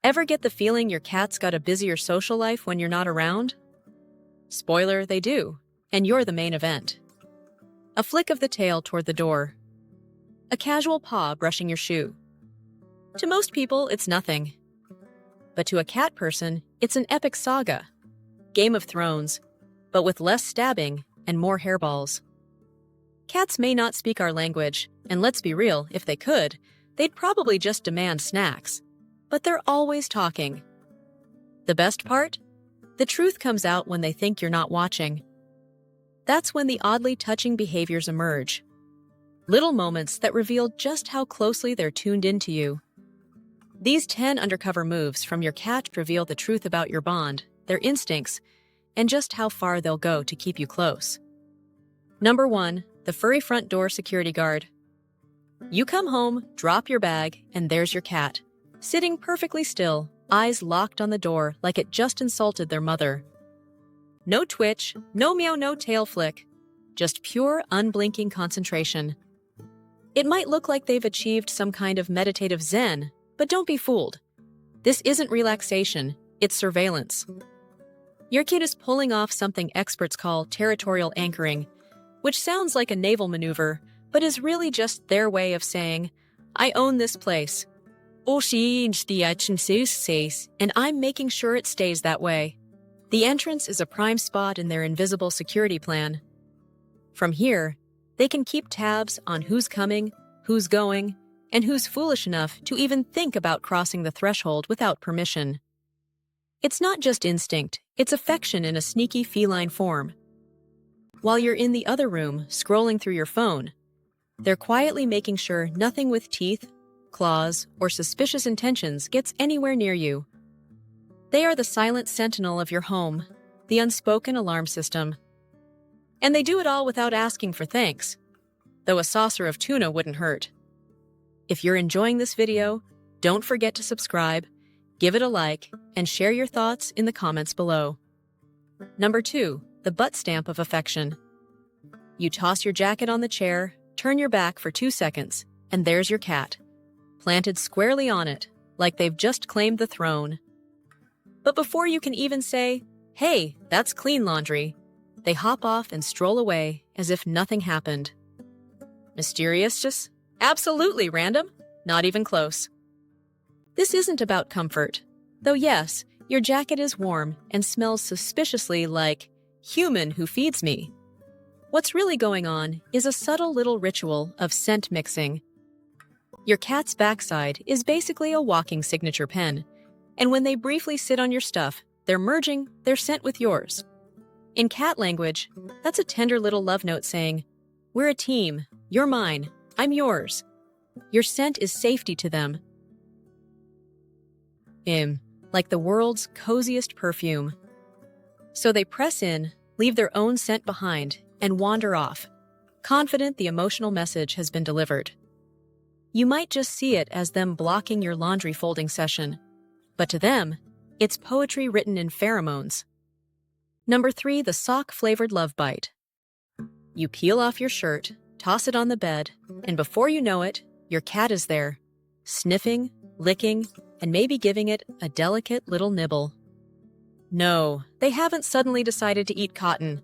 Ever get the feeling your cat's got a busier social life when you're not around? Spoiler, they do, and you're the main event. A flick of the tail toward the door. A casual paw brushing your shoe. To most people, it's nothing. But to a cat person, it's an epic saga. Game of Thrones, but with less stabbing and more hairballs. Cats may not speak our language, and let's be real, if they could, they'd probably just demand snacks. But they're always talking. The best part? The truth comes out when they think you're not watching. That's when the oddly touching behaviors emerge. Little moments that reveal just how closely they're tuned into you. These 10 undercover moves from your cat reveal the truth about your bond, their instincts, and just how far they'll go to keep you close. Number 1, the furry front door security guard. You come home, drop your bag, and there's your cat, sitting perfectly still, eyes locked on the door like it just insulted their mother. No twitch, no meow, no tail flick, just pure, unblinking concentration. It might look like they've achieved some kind of meditative zen, but don't be fooled. This isn't relaxation, it's surveillance. Your kid is pulling off something experts call territorial anchoring, which sounds like a naval maneuver, but is really just their way of saying, I own this place. And I'm making sure it stays that way. The entrance is a prime spot in their invisible security plan. From here, they can keep tabs on who's coming, who's going, and who's foolish enough to even think about crossing the threshold without permission. It's not just instinct, it's affection in a sneaky feline form. While you're in the other room, scrolling through your phone, they're quietly making sure nothing with teeth, claws, or suspicious intentions gets anywhere near you. They are the silent sentinel of your home, the unspoken alarm system. And they do it all without asking for thanks, though a saucer of tuna wouldn't hurt. If you're enjoying this video, don't forget to subscribe, give it a like, and share your thoughts in the comments below. Number 2, the butt stamp of affection. You toss your jacket on the chair, turn your back for 2 seconds, and there's your cat, planted squarely on it, like they've just claimed the throne. But before you can even say, hey, that's clean laundry, they hop off and stroll away as if nothing happened. Mysterious, just absolutely random, not even close. This isn't about comfort, though yes, your jacket is warm and smells suspiciously like human who feeds me. What's really going on is a subtle little ritual of scent mixing. Your cat's backside is basically a walking signature pen, and when they briefly sit on your stuff, they're merging their scent with yours. In cat language, that's a tender little love note saying, we're a team, you're mine, I'm yours. Your scent is safety to them. Like the world's coziest perfume. So they press in, leave their own scent behind, and wander off, confident the emotional message has been delivered. You might just see it as them blocking your laundry folding session, but to them, it's poetry written in pheromones. Number 3, the sock-flavored love bite. You peel off your shirt, toss it on the bed, and before you know it, your cat is there, sniffing, licking, and maybe giving it a delicate little nibble. No, they haven't suddenly decided to eat cotton.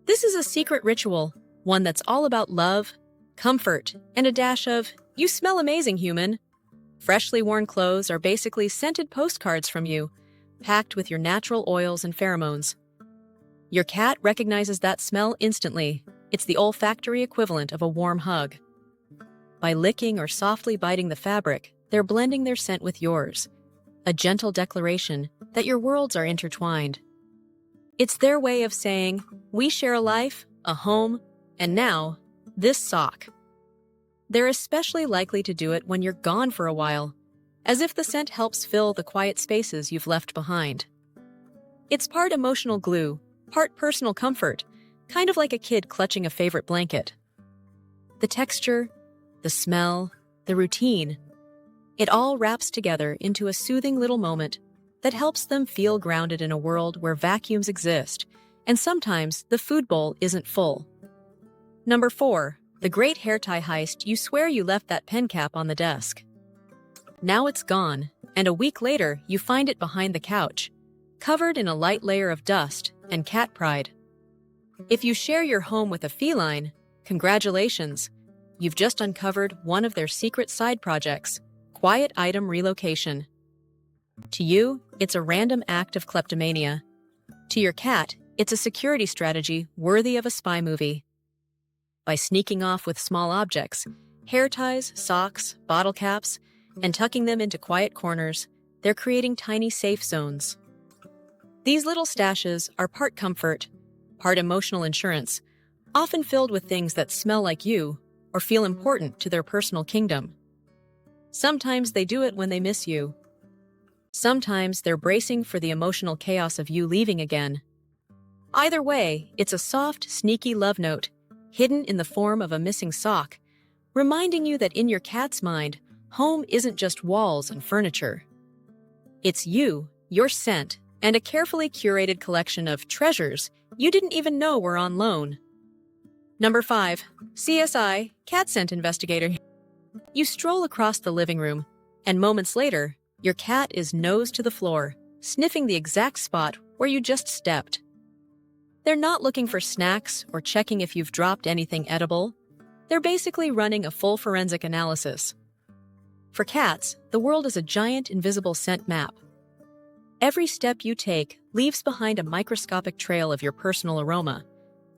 This is a secret ritual, one that's all about love, comfort, and a dash of, you smell amazing, human. Freshly worn clothes are basically scented postcards from you, packed with your natural oils and pheromones. Your cat recognizes that smell instantly. It's the olfactory equivalent of a warm hug. By licking or softly biting the fabric, they're blending their scent with yours, a gentle declaration that your worlds are intertwined. It's their way of saying, we share a life, a home, and now, this sock. They're especially likely to do it when you're gone for a while, as if the scent helps fill the quiet spaces you've left behind. It's part emotional glue, part personal comfort, kind of like a kid clutching a favorite blanket. The texture, the smell, the routine, it all wraps together into a soothing little moment that helps them feel grounded in a world where vacuums exist, and sometimes the food bowl isn't full. Number 4, the great hair tie heist. You swear you left that pen cap on the desk. Now it's gone, and a week later you find it behind the couch, covered in a light layer of dust and cat pride. If you share your home with a feline, congratulations, you've just uncovered one of their secret side projects, quiet item relocation. To you, it's a random act of kleptomania. To your cat, it's a security strategy worthy of a spy movie. By sneaking off with small objects, hair ties, socks, bottle caps, and tucking them into quiet corners, they're creating tiny safe zones. These little stashes are part comfort, part emotional insurance, often filled with things that smell like you or feel important to their personal kingdom. Sometimes they do it when they miss you. Sometimes they're bracing for the emotional chaos of you leaving again. Either way, it's a soft, sneaky love note, hidden in the form of a missing sock, reminding you that in your cat's mind, home isn't just walls and furniture. It's you, your scent, and a carefully curated collection of treasures you didn't even know were on loan. Number 5. CSI, Cat Scent Investigator. You stroll across the living room, and moments later, your cat is nose to the floor, sniffing the exact spot where you just stepped. They're not looking for snacks or checking if you've dropped anything edible. They're basically running a full forensic analysis. For cats, the world is a giant invisible scent map. Every step you take leaves behind a microscopic trail of your personal aroma,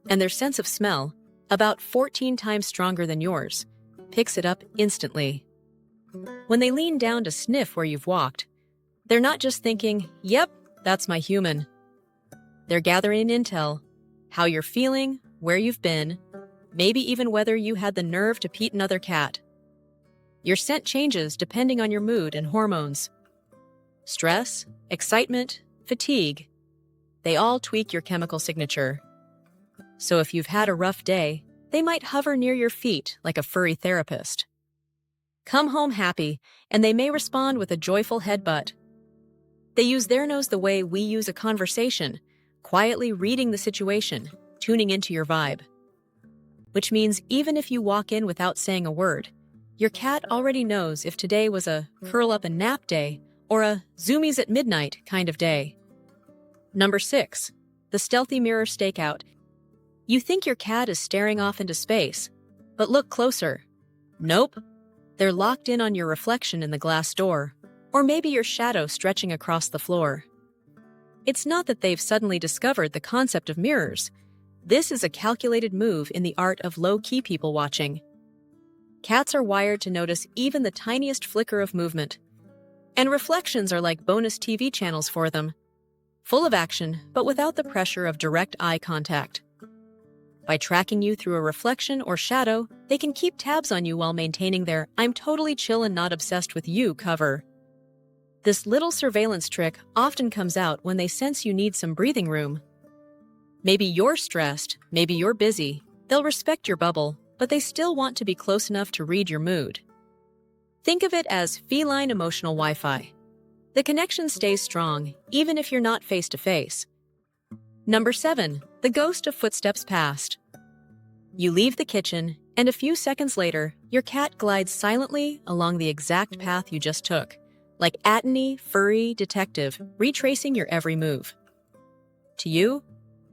and their sense of smell, about 14 times stronger than yours, picks it up instantly. When they lean down to sniff where you've walked, they're not just thinking, "Yep, that's my human." They're gathering intel, how you're feeling, where you've been, maybe even whether you had the nerve to pet another cat. Your scent changes depending on your mood and hormones. Stress, excitement, fatigue, they all tweak your chemical signature. So if you've had a rough day, they might hover near your feet like a furry therapist. Come home happy, and they may respond with a joyful headbutt. They use their nose the way we use a conversation, quietly reading the situation, tuning into your vibe. Which means even if you walk in without saying a word, your cat already knows if today was a curl up and nap day or a zoomies at midnight kind of day. Number 6. The stealthy mirror stakeout. You think your cat is staring off into space, but look closer. Nope. They're locked in on your reflection in the glass door, or maybe your shadow stretching across the floor. It's not that they've suddenly discovered the concept of mirrors. This is a calculated move in the art of low-key people watching. Cats are wired to notice even the tiniest flicker of movement. And reflections are like bonus TV channels for them, full of action, but without the pressure of direct eye contact. By tracking you through a reflection or shadow, they can keep tabs on you while maintaining their "I'm totally chill and not obsessed with you" cover. This little surveillance trick often comes out when they sense you need some breathing room. Maybe you're stressed, maybe you're busy. They'll respect your bubble, but they still want to be close enough to read your mood. Think of it as feline emotional Wi-Fi. The connection stays strong, even if you're not face-to-face. Number 7. The ghost of footsteps past. You leave the kitchen, and a few seconds later, your cat glides silently along the exact path you just took, like Atney, furry detective, retracing your every move. To you,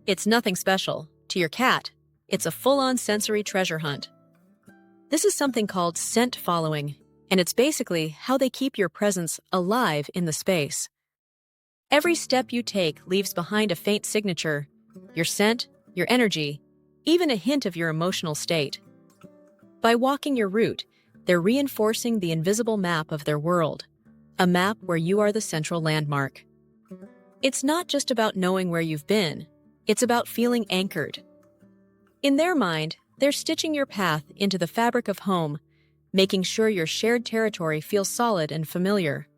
it's nothing special. To your cat, it's a full-on sensory treasure hunt. This is something called scent following, and it's basically how they keep your presence alive in the space. Every step you take leaves behind a faint signature, your scent, your energy, even a hint of your emotional state. By walking your route, they're reinforcing the invisible map of their world, a map where you are the central landmark. It's not just about knowing where you've been, it's about feeling anchored. In their mind, they're stitching your path into the fabric of home, making sure your shared territory feels solid and familiar.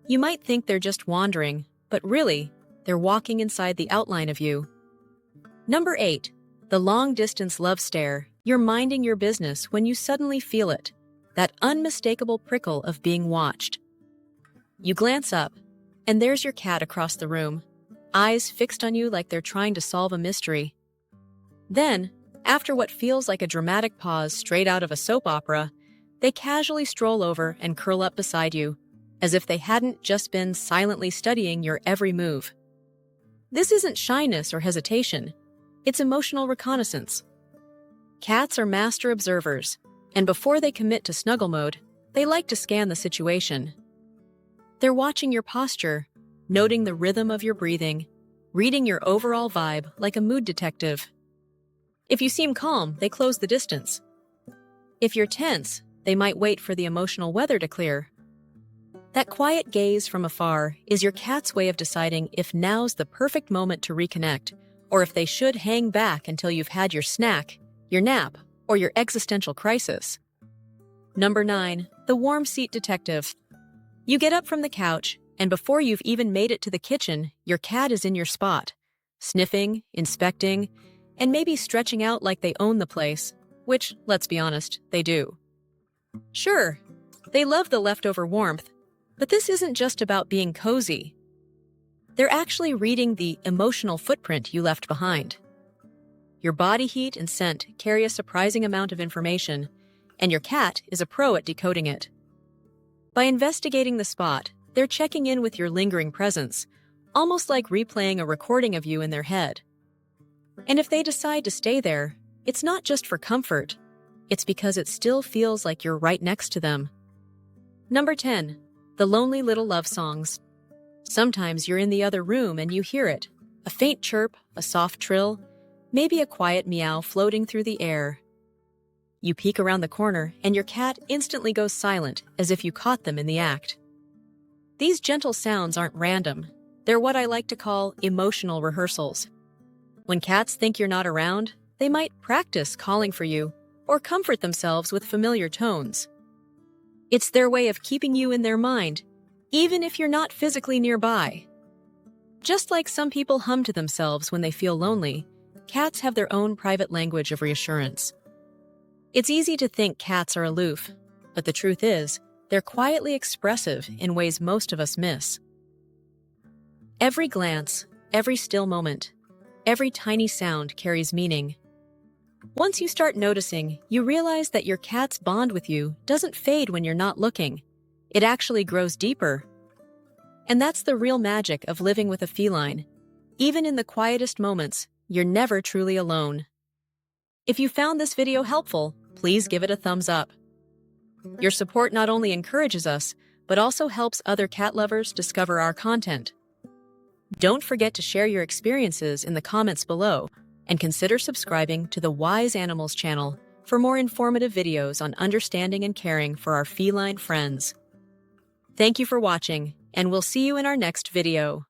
You might think they're just wandering, but really, they're walking inside the outline of you. Number 8. The long-distance love stare. You're minding your business when you suddenly feel it, that unmistakable prickle of being watched. You glance up, and there's your cat across the room, eyes fixed on you like they're trying to solve a mystery. Then, after what feels like a dramatic pause straight out of a soap opera, they casually stroll over and curl up beside you, as if they hadn't just been silently studying your every move. This isn't shyness or hesitation. It's emotional reconnaissance. Cats are master observers, and before they commit to snuggle mode, they like to scan the situation. They're watching your posture, noting the rhythm of your breathing, reading your overall vibe like a mood detective. If you seem calm, they close the distance. If you're tense, they might wait for the emotional weather to clear. That quiet gaze from afar is your cat's way of deciding if now's the perfect moment to reconnect, or if they should hang back until you've had your snack, your nap, or your existential crisis. Number 9, the warm seat detective. You get up from the couch, and before you've even made it to the kitchen, your cat is in your spot, sniffing, inspecting, and maybe stretching out like they own the place, which, let's be honest, they do. Sure, they love the leftover warmth, but this isn't just about being cozy. They're actually reading the emotional footprint you left behind. Your body heat and scent carry a surprising amount of information, and your cat is a pro at decoding it. By investigating the spot, they're checking in with your lingering presence, almost like replaying a recording of you in their head. And if they decide to stay there, it's not just for comfort, it's because it still feels like you're right next to them. Number 10, the lonely little love songs. Sometimes you're in the other room and you hear it, a faint chirp, a soft trill, maybe a quiet meow floating through the air. You peek around the corner and your cat instantly goes silent as if you caught them in the act. These gentle sounds aren't random. They're what I like to call emotional rehearsals. When cats think you're not around, they might practice calling for you or comfort themselves with familiar tones. It's their way of keeping you in their mind, even if you're not physically nearby. Just like some people hum to themselves when they feel lonely, cats have their own private language of reassurance. It's easy to think cats are aloof, but the truth is, they're quietly expressive in ways most of us miss. Every glance, every still moment, every tiny sound carries meaning. Once you start noticing, you realize that your cat's bond with you doesn't fade when you're not looking. It actually grows deeper. And that's the real magic of living with a feline. Even in the quietest moments, you're never truly alone. If you found this video helpful, please give it a thumbs up. Your support not only encourages us, but also helps other cat lovers discover our content. Don't forget to share your experiences in the comments below, and consider subscribing to the Wise Animals channel for more informative videos on understanding and caring for our feline friends. Thank you for watching, and we'll see you in our next video.